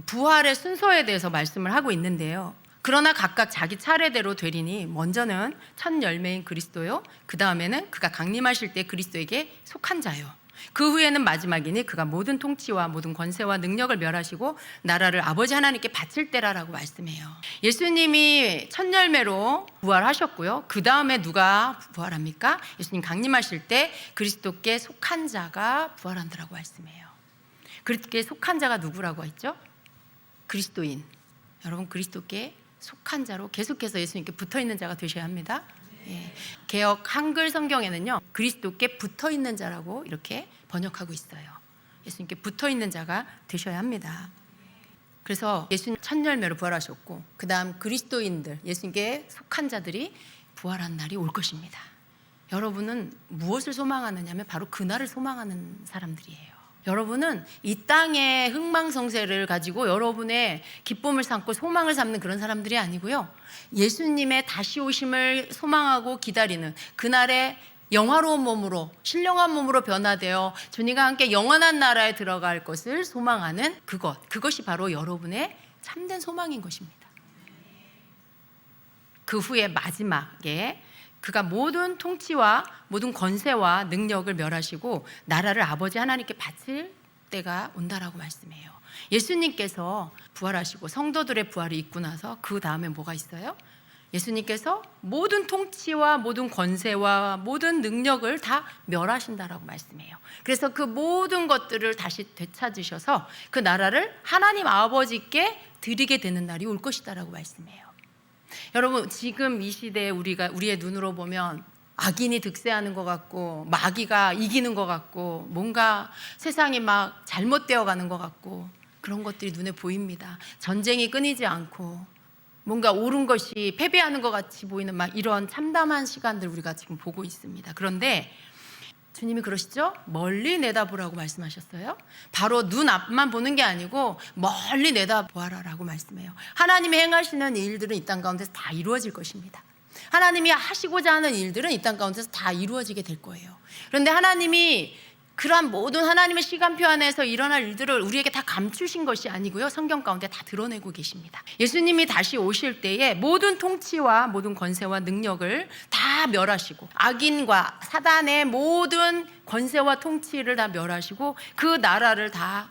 부활의 순서에 대해서 말씀을 하고 있는데요. 그러나 각각 자기 차례대로 되리니 먼저는 첫 열매인 그리스도요, 그 다음에는 그가 강림하실 때 그리스도에게 속한 자요, 그 후에는 마지막이니 그가 모든 통치와 모든 권세와 능력을 멸하시고 나라를 아버지 하나님께 바칠 때라라고 말씀해요. 예수님이 첫 열매로 부활하셨고요, 그 다음에 누가 부활합니까? 예수님 강림하실 때 그리스도께 속한 자가 부활한다라고 말씀해요. 그리스도께 속한 자가 누구라고 했죠? 그리스도인. 여러분, 그리스도께 속한 자로 계속해서 예수님께 붙어있는 자가 되셔야 합니다. 예. 개역 한글 성경에는요, 그리스도께 붙어있는 자라고 이렇게 번역하고 있어요. 예수님께 붙어있는 자가 되셔야 합니다. 그래서 예수님 첫 열매로 부활하셨고 그 다음 그리스도인들, 예수님께 속한 자들이 부활한 날이 올 것입니다. 여러분은 무엇을 소망하느냐 하면 바로 그날을 소망하는 사람들이에요. 여러분은 이 땅의 흥망성쇠를 가지고 여러분의 기쁨을 삼고 소망을 삼는 그런 사람들이 아니고요, 예수님의 다시 오심을 소망하고 기다리는 그날의 영화로운 몸으로, 신령한 몸으로 변화되어 주님과 함께 영원한 나라에 들어갈 것을 소망하는 그것이 바로 여러분의 참된 소망인 것입니다. 그 후에 마지막에 그가 모든 통치와 모든 권세와 능력을 멸하시고 나라를 아버지 하나님께 바칠 때가 온다라고 말씀해요. 예수님께서 부활하시고 성도들의 부활이 있고 나서 그 다음에 뭐가 있어요? 예수님께서 모든 통치와 모든 권세와 모든 능력을 다 멸하신다라고 말씀해요. 그래서 그 모든 것들을 다시 되찾으셔서 그 나라를 하나님 아버지께 드리게 되는 날이 올 것이다라고 말씀해요. 여러분, 지금 이 시대에 우리의 눈으로 보면 악인이 득세하는 것 같고 마귀가 이기는 것 같고 뭔가 세상이 막 잘못되어 가는 것 같고 그런 것들이 눈에 보입니다. 전쟁이 끊이지 않고 뭔가 옳은 것이 패배하는 것 같이 보이는 막 이런 참담한 시간들 우리가 지금 보고 있습니다. 그런데 주님이 그러시죠? 멀리 내다보라고 말씀하셨어요. 바로 눈 앞만 보는 게 아니고 멀리 내다보아라라고 말씀해요. 하나님이 행하시는 일들은 이 땅 가운데서 다 이루어질 것입니다. 하나님이 하시고자 하는 일들은 이 땅 가운데서 다 이루어지게 될 거예요. 그런데 하나님이 그러한 모든 하나님의 시간표 안에서 일어날 일들을 우리에게 다 감추신 것이 아니고요, 성경 가운데 다 드러내고 계십니다. 예수님이 다시 오실 때에 모든 통치와 모든 권세와 능력을 다 멸하시고 악인과 사단의 모든 권세와 통치를 다 멸하시고 그 나라를 다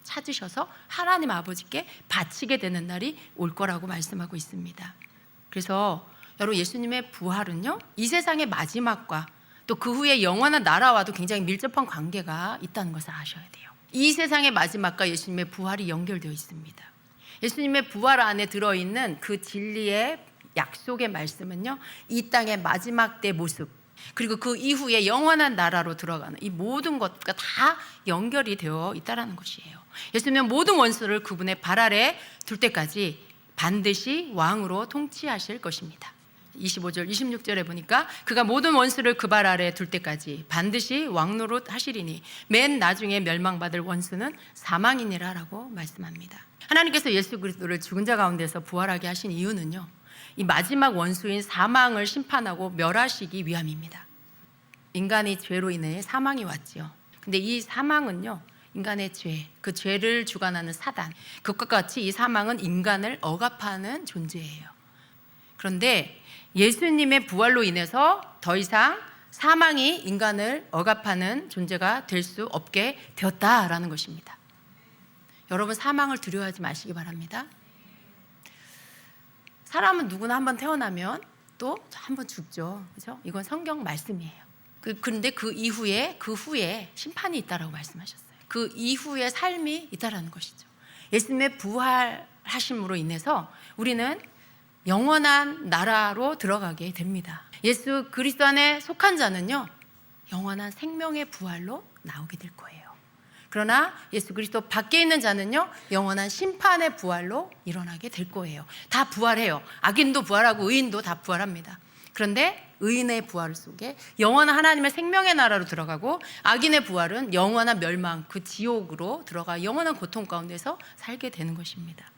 찾으셔서 하나님 아버지께 바치게 되는 날이 올 거라고 말씀하고 있습니다. 그래서 여러분, 예수님의 부활은요, 이 세상의 마지막과 또 그 후에 영원한 나라와도 굉장히 밀접한 관계가 있다는 것을 아셔야 돼요. 이 세상의 마지막과 예수님의 부활이 연결되어 있습니다. 예수님의 부활 안에 들어있는 그 진리의 약속의 말씀은요, 이 땅의 마지막 때 모습, 그리고 그 이후에 영원한 나라로 들어가는 이 모든 것과 다 연결이 되어 있다는 것이에요. 예수님은 모든 원수를 그분의 발 아래 둘 때까지 반드시 왕으로 통치하실 것입니다. 25절, 26절에 보니까 그가 모든 원수를 그 발 아래 둘 때까지 반드시 왕노릇 하시리니 맨 나중에 멸망받을 원수는 사망이니라 라고 말씀합니다. 하나님께서 예수 그리스도를 죽은 자 가운데서 부활하게 하신 이유는요, 이 마지막 원수인 사망을 심판하고 멸하시기 위함입니다. 인간의 죄로 인해 사망이 왔지요. 근데 이 사망은요, 인간의 죄, 그 죄를 주관하는 사단, 그것과 같이 이 사망은 인간을 억압하는 존재예요. 그런데 예수님의 부활로 인해서 더 이상 사망이 인간을 억압하는 존재가 될 수 없게 되었다라는 것입니다. 여러분, 사망을 두려워하지 마시기 바랍니다. 사람은 누구나 한번 태어나면 또 한번 죽죠. 그죠? 이건 성경 말씀이에요. 그런데 그 후에 심판이 있다라고 말씀하셨어요. 그 이후의 삶이 있다라는 것이죠. 예수님의 부활하심으로 인해서 우리는 영원한 나라로 들어가게 됩니다. 예수 그리스도 안에 속한 자는요, 영원한 생명의 부활로 나오게 될 거예요. 그러나 예수 그리스도 밖에 있는 자는요, 영원한 심판의 부활로 일어나게 될 거예요. 다 부활해요. 악인도 부활하고 의인도 다 부활합니다. 그런데 의인의 부활 속에 영원한 하나님의 생명의 나라로 들어가고, 악인의 부활은 영원한 멸망, 그 지옥으로 들어가 영원한 고통 가운데서 살게 되는 것입니다.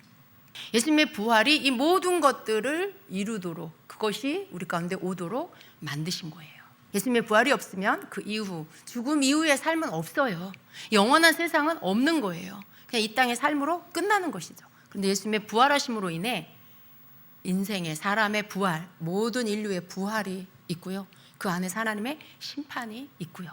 예수님의 부활이 이 모든 것들을 이루도록, 그것이 우리 가운데 오도록 만드신 거예요. 예수님의 부활이 없으면 그 이후, 죽음 이후의 삶은 없어요. 영원한 세상은 없는 거예요. 그냥 이 땅의 삶으로 끝나는 것이죠. 그런데 예수님의 부활하심으로 인해 인생의, 사람의 부활, 모든 인류의 부활이 있고요, 그 안에 하나님의 심판이 있고요.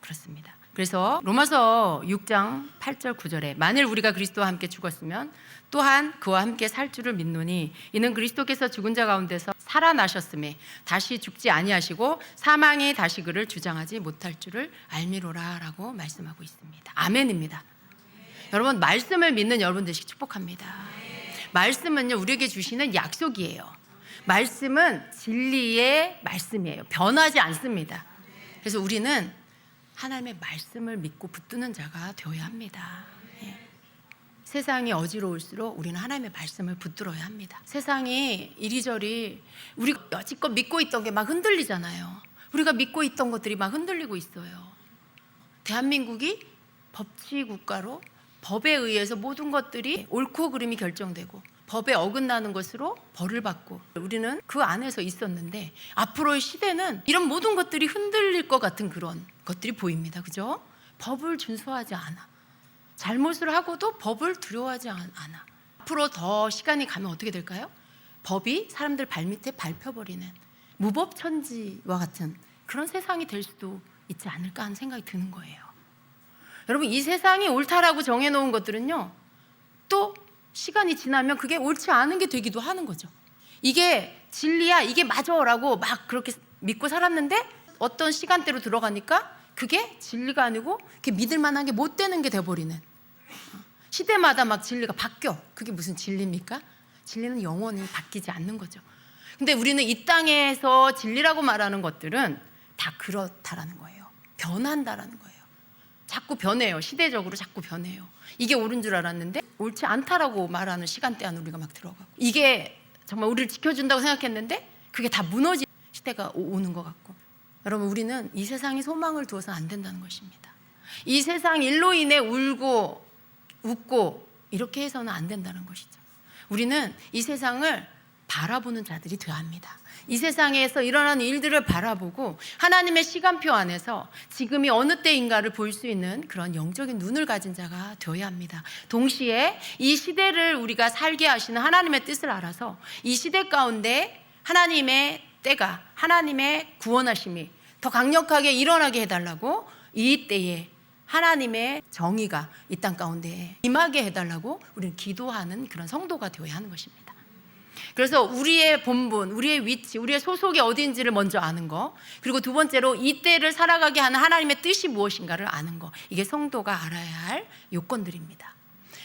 그렇습니다. 그래서 로마서 6장 8절 9절에 만일 우리가 그리스도와 함께 죽었으면 또한 그와 함께 살 줄을 믿노니 이는 그리스도께서 죽은 자 가운데서 살아나셨음에 다시 죽지 아니하시고 사망이 다시 그를 주장하지 못할 줄을 알미로라 라고 말씀하고 있습니다. 아멘입니다. 여러분, 말씀을 믿는 여러분 되시기 축복합니다. 말씀은요, 우리에게 주시는 약속이에요. 말씀은 진리의 말씀이에요. 변하지 않습니다. 그래서 우리는 하나님의 말씀을 믿고 붙드는 자가 되어야 합니다. 세상이 어지러울수록 우리는 하나님의 말씀을 붙들어야 합니다. 세상이 이리저리 우리가 여지껏 믿고 있던 게 막 흔들리잖아요. 우리가 믿고 있던 것들이 막 흔들리고 있어요. 대한민국이 법치국가로 법에 의해서 모든 것들이 옳고 그름이 결정되고 법에 어긋나는 것으로 벌을 받고 우리는 그 안에서 있었는데, 앞으로의 시대는 이런 모든 것들이 흔들릴 것 같은 그런 것들이 보입니다. 그죠? 법을 준수하지 않아. 잘못을 하고도 법을 두려워하지 않아. 앞으로 더 시간이 가면 어떻게 될까요? 법이 사람들 발밑에 밟혀버리는 무법천지와 같은 그런 세상이 될 수도 있지 않을까 하는 생각이 드는 거예요. 여러분, 이 세상이 옳다라고 정해놓은 것들은요, 또 시간이 지나면 그게 옳지 않은 게 되기도 하는 거죠. 이게 진리야, 이게 맞아라고 막 그렇게 믿고 살았는데 어떤 시간대로 들어가니까 그게 진리가 아니고 그게 믿을 만한 게 못 되는 게 돼버리는, 시대마다 막 진리가 바뀌어. 그게 무슨 진리입니까? 진리는 영원히 바뀌지 않는 거죠. 근데 우리는 이 땅에서 진리라고 말하는 것들은 다 그렇다라는 거예요. 변한다라는 거예요. 자꾸 변해요. 시대적으로 자꾸 변해요. 이게 옳은 줄 알았는데 옳지 않다라고 말하는 시간대 안에 우리가 막 들어가고, 이게 정말 우리를 지켜준다고 생각했는데 그게 다 무너진 시대가 오는 것 같고. 여러분, 우리는 이 세상에 소망을 두어서는 안 된다는 것입니다. 이 세상 일로 인해 울고 웃고 이렇게 해서는 안 된다는 것이죠. 우리는 이 세상을 바라보는 자들이 되어야 합니다. 이 세상에서 일어나는 일들을 바라보고 하나님의 시간표 안에서 지금이 어느 때인가를 볼 수 있는 그런 영적인 눈을 가진 자가 되어야 합니다. 동시에 이 시대를 우리가 살게 하시는 하나님의 뜻을 알아서 이 시대 가운데 하나님의 때가, 하나님의 구원하심이 더 강력하게 일어나게 해달라고, 이 때에 하나님의 정의가 이 땅 가운데 임하게 해달라고 우리는 기도하는 그런 성도가 되어야 하는 것입니다. 그래서 우리의 본분, 우리의 위치, 우리의 소속이 어디인지를 먼저 아는 거, 그리고 두 번째로 이 때를 살아가게 하는 하나님의 뜻이 무엇인가를 아는 거, 이게 성도가 알아야 할 요건들입니다.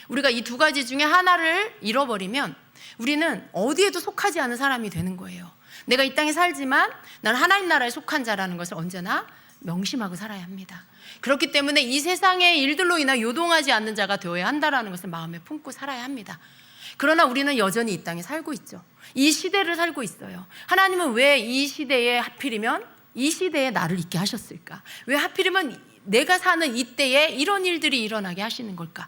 우리가 이 두 가지 중에 하나를 잃어버리면 우리는 어디에도 속하지 않은 사람이 되는 거예요. 내가 이 땅에 살지만 나는 하나님 나라에 속한 자라는 것을 언제나 명심하고 살아야 합니다. 그렇기 때문에 이 세상의 일들로 인하 요동하지 않는 자가 되어야 한다는 것을 마음에 품고 살아야 합니다. 그러나 우리는 여전히 이 땅에 살고 있죠. 이 시대를 살고 있어요. 하나님은 왜 이 시대에 하필이면 이 시대에 나를 있게 하셨을까? 왜 하필이면 내가 사는 이때에 이런 일들이 일어나게 하시는 걸까?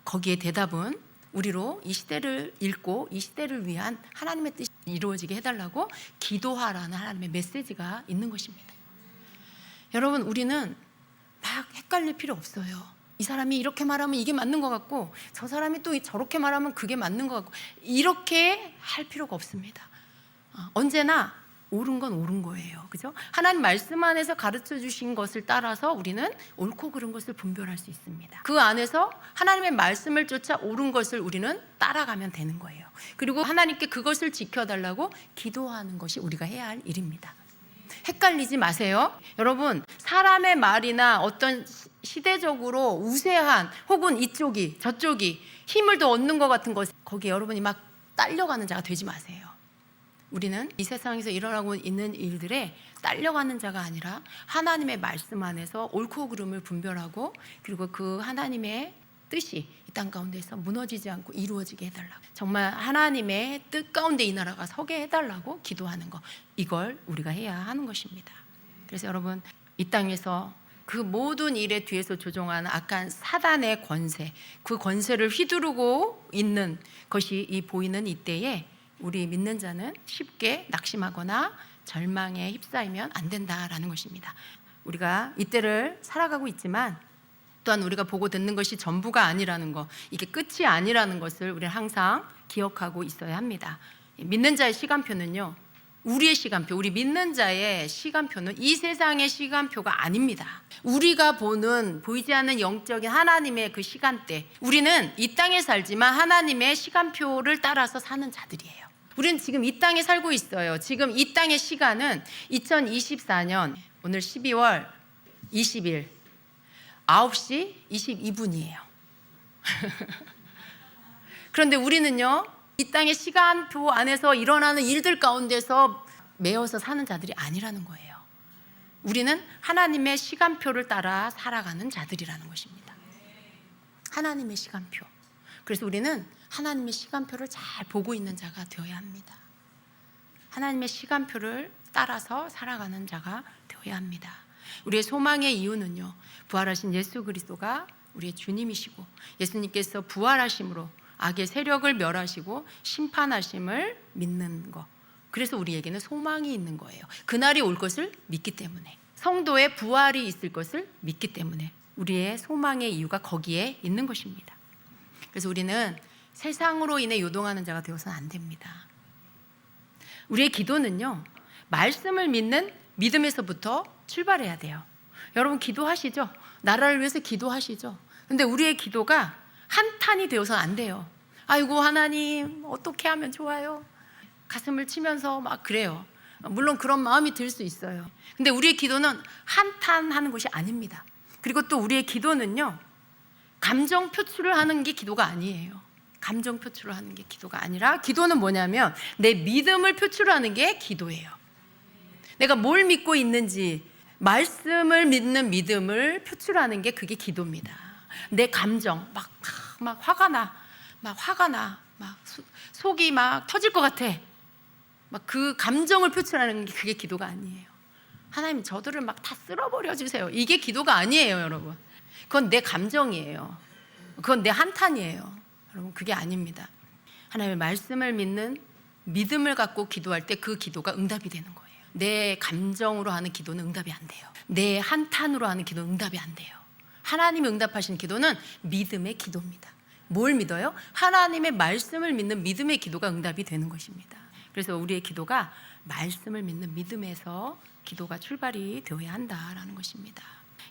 거기에 대답은 우리로 이 시대를 읽고 이 시대를 위한 하나님의 뜻이 이루어지게 해달라고 기도하라는 하나님의 메시지가 있는 것입니다. 여러분, 우리는 막 헷갈릴 필요 없어요. 이 사람이 이렇게 말하면 이게 맞는 것 같고 저 사람이 또 저렇게 말하면 그게 맞는 것 같고 이렇게 할 필요가 없습니다. 언제나 옳은 건 옳은 거예요. 그죠? 하나님 말씀 안에서 가르쳐 주신 것을 따라서 우리는 옳고 그른 것을 분별할 수 있습니다. 그 안에서 하나님의 말씀을 쫓아 옳은 것을 우리는 따라가면 되는 거예요. 그리고 하나님께 그것을 지켜달라고 기도하는 것이 우리가 해야 할 일입니다. 헷갈리지 마세요. 여러분, 사람의 말이나 어떤 시대적으로 우세한 혹은 이쪽이 저쪽이 힘을 더 얻는 것 같은 것, 거기에 여러분이 막 딸려가는 자가 되지 마세요. 우리는 이 세상에서 일어나고 있는 일들에 딸려가는 자가 아니라 하나님의 말씀 안에서 옳고 그름을 분별하고 그리고 그 하나님의 뜻이 이 땅 가운데서 무너지지 않고 이루어지게 해달라고, 정말 하나님의 뜻 가운데 이 나라가 서게 해달라고 기도하는 것, 이걸 우리가 해야 하는 것입니다. 그래서 여러분, 이 땅에서 그 모든 일의 뒤에서 조종하는 악한 사단의 권세, 그 권세를 휘두르고 있는 것이 이 보이는 이때에 우리 믿는 자는 쉽게 낙심하거나 절망에 휩싸이면 안 된다라는 것입니다. 우리가 이때를 살아가고 있지만 또한 우리가 보고 듣는 것이 전부가 아니라는 것, 이게 끝이 아니라는 것을 우리는 항상 기억하고 있어야 합니다. 믿는 자의 시간표는요, 우리의 시간표, 우리 믿는 자의 시간표는 이 세상의 시간표가 아닙니다. 우리가 보이지 않는 영적인 하나님의 그 시간대, 우리는 이 땅에 살지만 하나님의 시간표를 따라서 사는 자들이에요. 우리는 지금 이 땅에 살고 있어요. 지금 이 땅의 시간은 2024년 오늘 12월 20일 9시 22분이에요. 그런데 우리는요, 이 땅의 시간표 안에서 일어나는 일들 가운데서 매여서 사는 자들이 아니라는 거예요. 우리는 하나님의 시간표를 따라 살아가는 자들이라는 것입니다. 하나님의 시간표. 그래서 우리는 하나님의 시간표를 잘 보고 있는 자가 되어야 합니다. 하나님의 시간표를 따라서 살아가는 자가 되어야 합니다. 우리의 소망의 이유는요, 부활하신 예수 그리스도가 우리의 주님이시고 예수님께서 부활하심으로 악의 세력을 멸하시고 심판하심을 믿는 것, 그래서 우리에게는 소망이 있는 거예요. 그날이 올 것을 믿기 때문에, 성도의 부활이 있을 것을 믿기 때문에 우리의 소망의 이유가 거기에 있는 것입니다. 그래서 우리는 세상으로 인해 요동하는 자가 되어서는 안 됩니다. 우리의 기도는요, 말씀을 믿는 믿음에서부터 출발해야 돼요. 여러분, 기도하시죠? 나라를 위해서 기도하시죠? 근데 우리의 기도가 한탄이 되어서는 안 돼요. 아이고 하나님 어떻게 하면 좋아요? 가슴을 치면서 막 그래요. 물론 그런 마음이 들 수 있어요. 근데 우리의 기도는 한탄하는 것이 아닙니다. 그리고 또 우리의 기도는요, 감정 표출을 하는 게 기도가 아니에요. 감정 표출을 하는 게 기도가 아니라, 기도는 뭐냐면 내 믿음을 표출하는 게 기도예요. 내가 뭘 믿고 있는지, 말씀을 믿는 믿음을 표출하는 게 그게 기도입니다. 내 감정 막 화가 나, 막 속이 막 터질 것 같아, 막 그 감정을 표출하는 게 그게 기도가 아니에요. 하나님 저들을 막 다 쓸어버려 주세요, 이게 기도가 아니에요. 여러분, 그건 내 감정이에요. 그건 내 한탄이에요. 여러분, 그게 아닙니다. 하나님의 말씀을 믿는 믿음을 갖고 기도할 때 그 기도가 응답이 되는 거예요. 내 감정으로 하는 기도는 응답이 안 돼요. 내 한탄으로 하는 기도는 응답이 안 돼요. 하나님이 응답하시는 기도는 믿음의 기도입니다. 뭘 믿어요? 하나님의 말씀을 믿는 믿음의 기도가 응답이 되는 것입니다. 그래서 우리의 기도가 말씀을 믿는 믿음에서 기도가 출발이 되어야 한다라는 것입니다.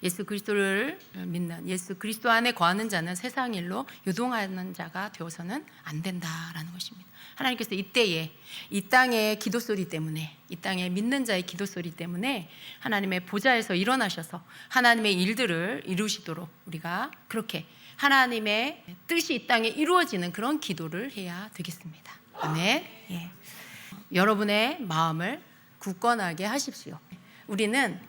예수 그리스도를 믿는, 예수 그리스도 안에 거하는 자는 세상 일로 요동하는 자가 되어서는 안 된다라는 것입니다. 하나님께서 이때에 이 땅의 기도 소리 때문에, 이 땅의 믿는 자의 기도 소리 때문에 하나님의 보좌에서 일어나셔서 하나님의 일들을 이루시도록 우리가 그렇게 하나님의 뜻이 이 땅에 이루어지는 그런 기도를 해야 되겠습니다. 아멘. 예. 여러분의 마음을 굳건하게 하십시오. 우리는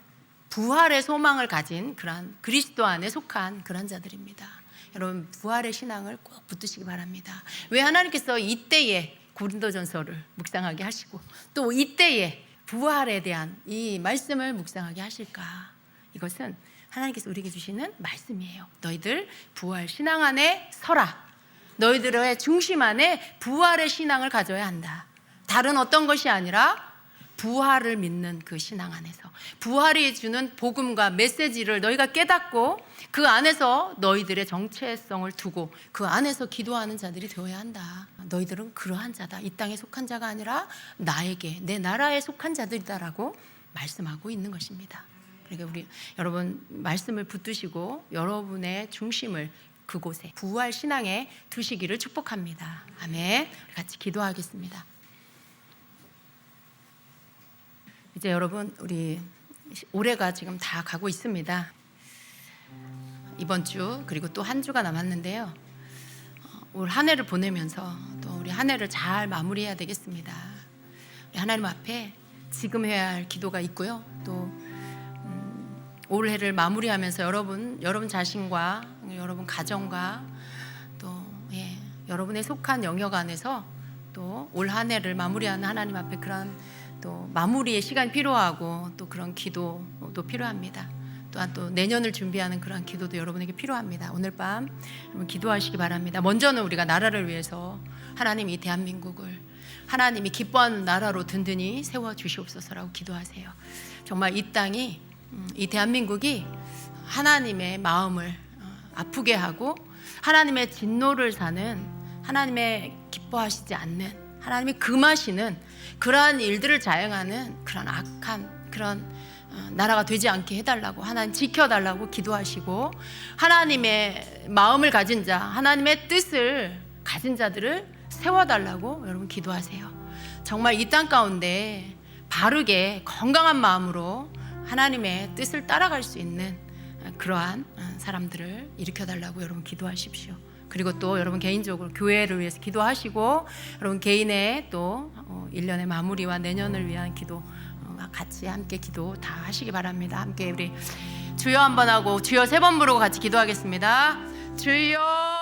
부활의 소망을 가진 그런 그리스도 안에 속한 그런 자들입니다. 여러분 부활의 신앙을 꼭 붙드시기 바랍니다. 왜 하나님께서 이때에 고린도전서를 묵상하게 하시고 또 이때에 부활에 대한 이 말씀을 묵상하게 하실까? 이것은 하나님께서 우리에게 주시는 말씀이에요. 너희들 부활 신앙 안에 서라. 너희들의 중심 안에 부활의 신앙을 가져야 한다. 다른 어떤 것이 아니라 부활을 믿는 그 신앙 안에서 부활이 주는 복음과 메시지를 너희가 깨닫고 그 안에서 너희들의 정체성을 두고 그 안에서 기도하는 자들이 되어야 한다. 너희들은 그러한 자다. 이 땅에 속한 자가 아니라 나에게 내 나라에 속한 자들이다라고 말씀하고 있는 것입니다. 그러니까 우리 여러분 말씀을 붙드시고 여러분의 중심을 그곳에 부활 신앙에 두시기를 축복합니다. 아멘. 같이 기도하겠습니다. 이제 여러분 우리 올해가 지금 다 가고 있습니다. 이번 주 그리고 또 한 주가 남았는데요. 올 한 해를 보내면서 또 우리 한 해를 잘 마무리해야 되겠습니다. 우리 하나님 앞에 지금 해야 할 기도가 있고요. 또 올해를 마무리하면서 여러분 자신과 여러분 가정과 또 여러분의 속한 영역 안에서 또 올 한 해를 마무리하는 하나님 앞에 그런 또 마무리의 시간이 필요하고 또 그런 기도도 필요합니다. 또한 또 내년을 준비하는 그런 기도도 여러분에게 필요합니다. 오늘 밤 여러분 기도하시기 바랍니다. 먼저는 우리가 나라를 위해서 하나님 이 대한민국을 하나님이 기뻐하는 나라로 든든히 세워주시옵소서라고 기도하세요. 정말 이 땅이 이 대한민국이 하나님의 마음을 아프게 하고 하나님의 진노를 사는 하나님의 기뻐하시지 않는 하나님이 금하시는 그러한 일들을 자행하는 그런 악한 그런 나라가 되지 않게 해달라고 하나님 지켜달라고 기도하시고 하나님의 마음을 가진 자 하나님의 뜻을 가진 자들을 세워달라고 여러분 기도하세요. 정말 이 땅 가운데 바르게 건강한 마음으로 하나님의 뜻을 따라갈 수 있는 그러한 사람들을 일으켜달라고 여러분 기도하십시오. 그리고 또 여러분 개인적으로 교회를 위해서 기도하시고 여러분 개인의 또 1년의 마무리와 내년을 위한 기도 같이 함께 기도 다 하시기 바랍니다. 함께 우리 주여 한번 하고 주여 3번 부르고 같이 기도하겠습니다. 주여